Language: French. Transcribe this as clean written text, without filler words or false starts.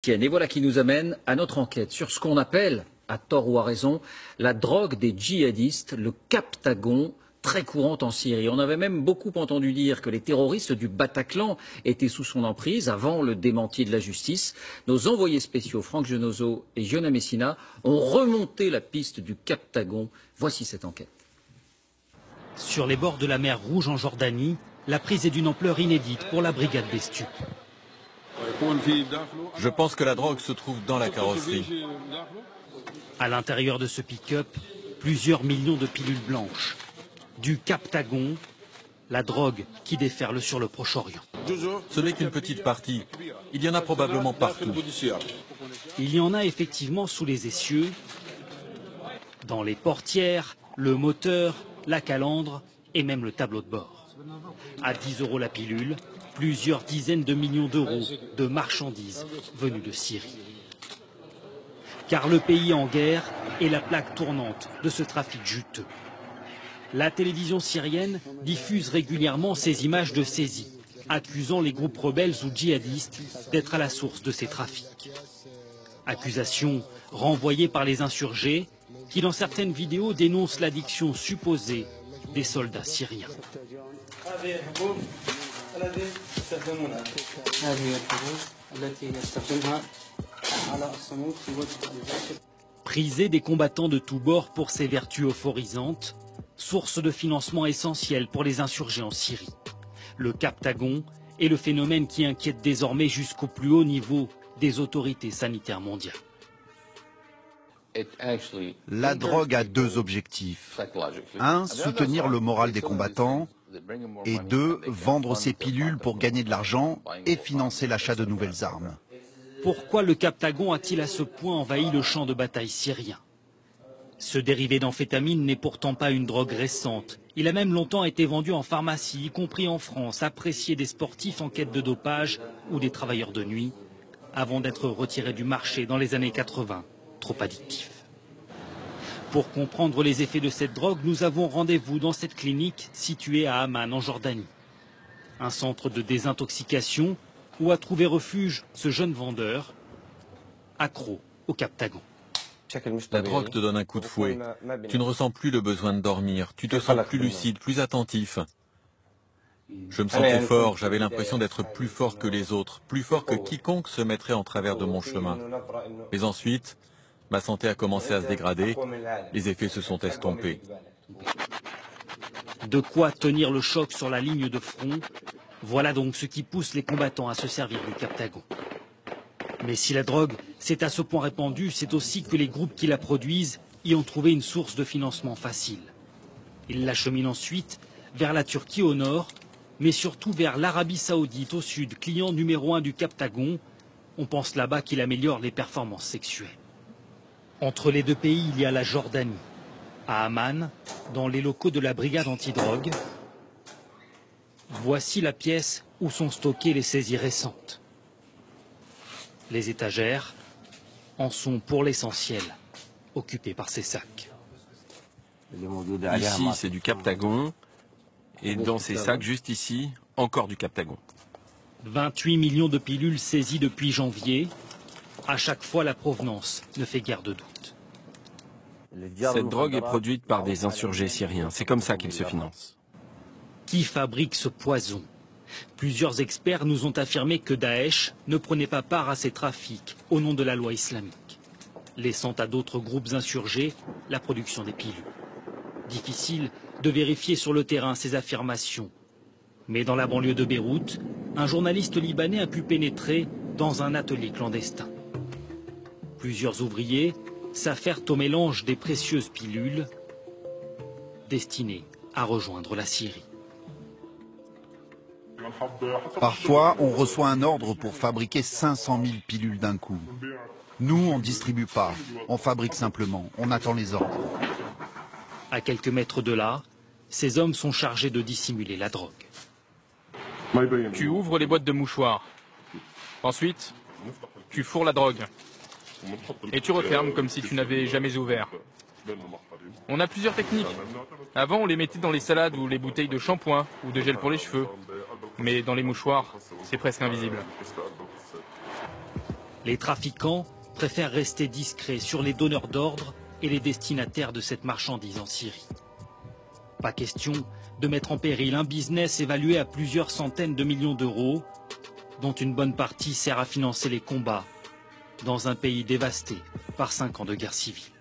Et voilà qui nous amène à notre enquête sur ce qu'on appelle, à tort ou à raison, la drogue des djihadistes, le Captagon, très courante en Syrie. On avait même beaucoup entendu dire que les terroristes du Bataclan étaient sous son emprise avant le démenti de la justice. Nos envoyés spéciaux, Franck Genozo et Giona Messina, ont remonté la piste du Captagon. Voici cette enquête. Sur les bords de la mer Rouge en Jordanie, la prise est d'une ampleur inédite pour la brigade des stupes. Je pense que la drogue se trouve dans la carrosserie. À l'intérieur de ce pick-up, plusieurs millions de pilules blanches. Du Captagon, la drogue qui déferle sur le Proche-Orient. Ce n'est qu'une petite partie. Il y en a probablement partout. Il y en a effectivement sous les essieux, dans les portières, le moteur, la calandre et même le tableau de bord. À 10 € la pilule, plusieurs dizaines de millions d'euros de marchandises venues de Syrie. Car le pays en guerre est la plaque tournante de ce trafic juteux. La télévision syrienne diffuse régulièrement ces images de saisie, accusant les groupes rebelles ou djihadistes d'être à la source de ces trafics. Accusations renvoyées par les insurgés qui, dans certaines vidéos, dénoncent l'addiction supposée des soldats syriens. Prisé des combattants de tous bords pour ses vertus euphorisantes, source de financement essentiel pour les insurgés en Syrie. Le Captagon est le phénomène qui inquiète désormais jusqu'au plus haut niveau des autorités sanitaires mondiales. La drogue a deux objectifs. Un, soutenir le moral des combattants. Et deux, vendre ces pilules pour gagner de l'argent et financer l'achat de nouvelles armes. Pourquoi le Captagon a-t-il à ce point envahi le champ de bataille syrien? Ce dérivé d'amphétamine n'est pourtant pas une drogue récente. Il a même longtemps été vendu en pharmacie, y compris en France, apprécié des sportifs en quête de dopage ou des travailleurs de nuit, avant d'être retiré du marché dans les années 80, trop addictif. Pour comprendre les effets de cette drogue, nous avons rendez-vous dans cette clinique située à Amman, en Jordanie. Un centre de désintoxication où a trouvé refuge ce jeune vendeur, accro au Captagon. La drogue te donne un coup de fouet. Tu ne ressens plus le besoin de dormir. Tu te sens plus lucide, plus attentif. Je me sentais fort, j'avais l'impression d'être plus fort que les autres, plus fort que quiconque se mettrait en travers de mon chemin. Mais ensuite, ma santé a commencé à se dégrader, les effets se sont estompés. De quoi tenir le choc sur la ligne de front, voilà donc ce qui pousse les combattants à se servir du Captagon. Mais si la drogue s'est à ce point répandue, c'est aussi que les groupes qui la produisent y ont trouvé une source de financement facile. Ils l'acheminent ensuite vers la Turquie au nord, mais surtout vers l'Arabie Saoudite au sud, client numéro 1 du Captagon. On pense là-bas qu'il améliore les performances sexuelles. Entre les deux pays, il y a la Jordanie. À Amman, dans les locaux de la brigade antidrogue, voici la pièce où sont stockées les saisies récentes. Les étagères en sont pour l'essentiel occupées par ces sacs. Ici, c'est du Captagon. Et dans ces sacs, juste ici, encore du Captagon. 28 millions de pilules saisies depuis janvier. À chaque fois, la provenance ne fait guère de doute. Cette drogue est produite par des insurgés syriens. C'est comme ça qu'ils se financent. Qui fabrique ce poison? Plusieurs experts nous ont affirmé que Daesh ne prenait pas part à ces trafics au nom de la loi islamique, laissant à d'autres groupes insurgés la production des pilules. Difficile de vérifier sur le terrain ces affirmations. Mais dans la banlieue de Beyrouth, un journaliste libanais a pu pénétrer dans un atelier clandestin. Plusieurs ouvriers s'affairent au mélange des précieuses pilules destinées à rejoindre la Syrie. Parfois, on reçoit un ordre pour fabriquer 500 000 pilules d'un coup. Nous, on ne distribue pas, on fabrique simplement, on attend les ordres. À quelques mètres de là, ces hommes sont chargés de dissimuler la drogue. Tu ouvres les boîtes de mouchoirs. Ensuite, tu fourres la drogue. Et tu refermes comme si tu n'avais jamais ouvert. On a plusieurs techniques. Avant, on les mettait dans les salades ou les bouteilles de shampoing ou de gel pour les cheveux. Mais dans les mouchoirs, c'est presque invisible. Les trafiquants préfèrent rester discrets sur les donneurs d'ordre et les destinataires de cette marchandise en Syrie. Pas question de mettre en péril un business évalué à plusieurs centaines de millions d'euros, dont une bonne partie sert à financer les combats dans un pays dévasté par 5 ans de guerre civile.